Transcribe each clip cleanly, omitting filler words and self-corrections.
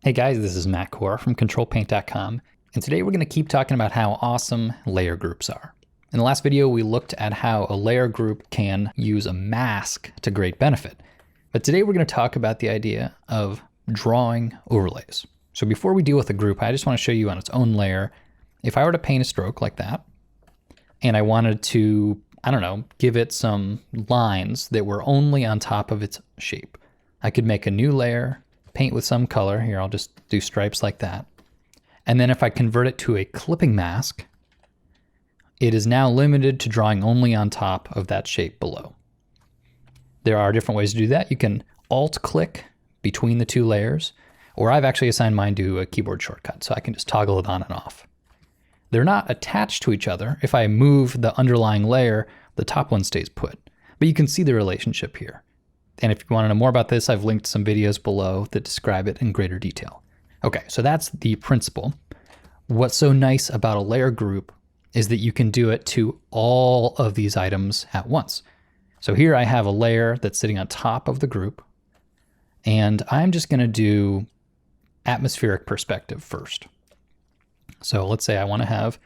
Hey guys, this is Matt Core from Ctrl+Paint.com, and today we're going to keep talking about how awesome layer groups are. In the last video, we looked at how a layer group can use a mask to great benefit. But today we're going to talk about the idea of drawing overlays. So before we deal with a group, I just want to show you on its own layer. If I were to paint a stroke like that, and I wanted to, give it some lines that were only on top of its shape, I could make a new layer, paint with some color. Here, I'll just do stripes like that. And then if I convert it to a clipping mask, it is now limited to drawing only on top of that shape below. There are different ways to do that. You can Alt-click between the two layers, or I've actually assigned mine to a keyboard shortcut, so I can just toggle it on and off. They're not attached to each other. If I move the underlying layer, the top one stays put. But you can see the relationship here. And if you want to know more about this, I've linked some videos below that describe it in greater detail. Okay, so that's the principle. What's so nice about a layer group is that you can do it to all of these items at once. So here I have a layer that's sitting on top of the group, and I'm just going to do atmospheric perspective first. So let's say I want to have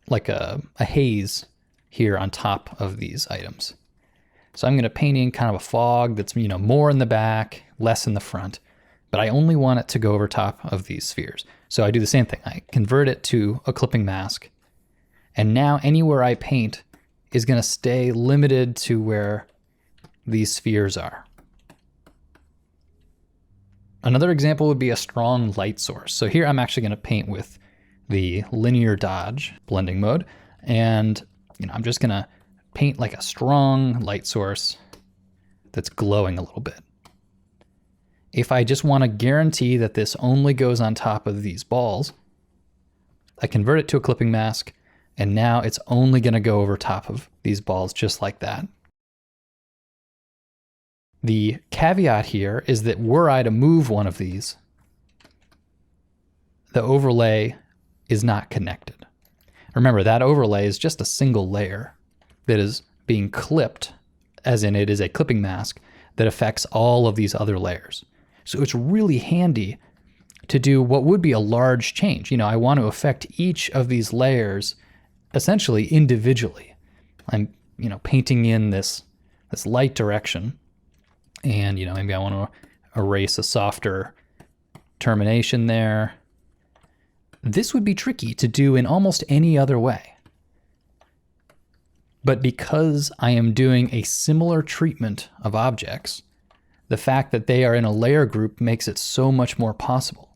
like a haze here on top of these items. So I'm going to paint in kind of a fog that's, more in the back, less in the front, but I only want it to go over top of these spheres. So I do the same thing. I convert it to a clipping mask, and now anywhere I paint is going to stay limited to where these spheres are. Another example would be a strong light source. So here I'm actually going to paint with the linear dodge blending mode, and I'm just going to paint like a strong light source that's glowing a little bit. If I just want to guarantee that this only goes on top of these balls, I convert it to a clipping mask, and now it's only going to go over top of these balls just like that. The caveat here is that were I to move one of these, the overlay is not connected. Remember, that overlay is just a single layer that is being clipped, as in it is a clipping mask that affects all of these other layers. So it's really handy to do what would be a large change. I want to affect each of these layers essentially individually. I'm, painting in this light direction, and, maybe I want to erase a softer termination there. This would be tricky to do in almost any other way. But because I am doing a similar treatment of objects, the fact that they are in a layer group makes it so much more possible.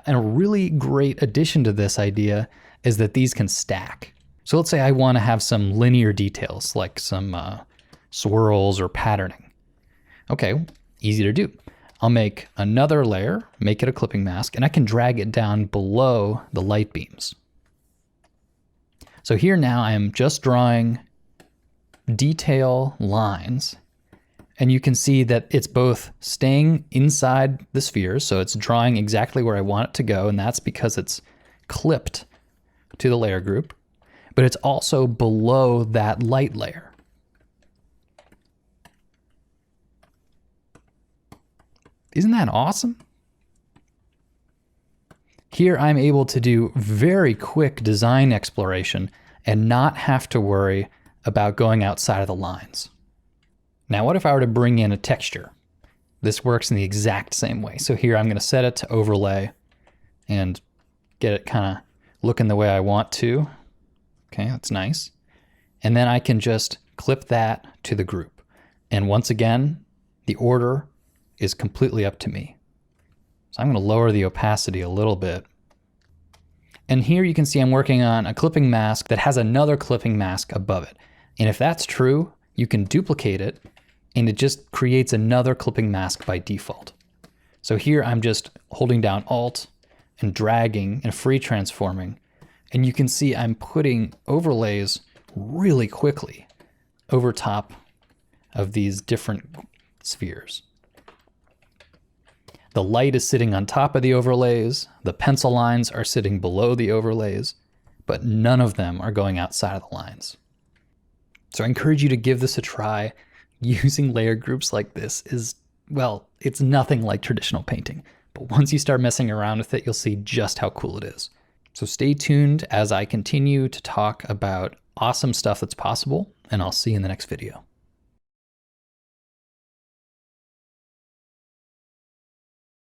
And a really great addition to this idea is that these can stack. So let's say I want to have some linear details, like some swirls or patterning. Okay, easy to do. I'll make another layer, make it a clipping mask, and I can drag it down below the light beams. So here now I am just drawing detail lines, and you can see that it's both staying inside the spheres, so it's drawing exactly where I want it to go, and that's because it's clipped to the layer group, but it's also below that light layer. Isn't that awesome? Here I'm able to do very quick design exploration and not have to worry about going outside of the lines. Now, what if I were to bring in a texture? This works in the exact same way. So here I'm going to set it to overlay and get it kind of looking the way I want to. Okay, that's nice. And then I can just clip that to the group. And once again, the order is completely up to me. So I'm going to lower the opacity a little bit. And here you can see I'm working on a clipping mask that has another clipping mask above it. And if that's true, you can duplicate it, and it just creates another clipping mask by default. So here I'm just holding down Alt and dragging and free transforming. And you can see I'm putting overlays really quickly over top of these different spheres. The light is sitting on top of the overlays, the pencil lines are sitting below the overlays, but none of them are going outside of the lines. So I encourage you to give this a try. Using layer groups like this is, well, it's nothing like traditional painting. But once you start messing around with it, you'll see just how cool it is. So stay tuned as I continue to talk about awesome stuff that's possible, and I'll see you in the next video.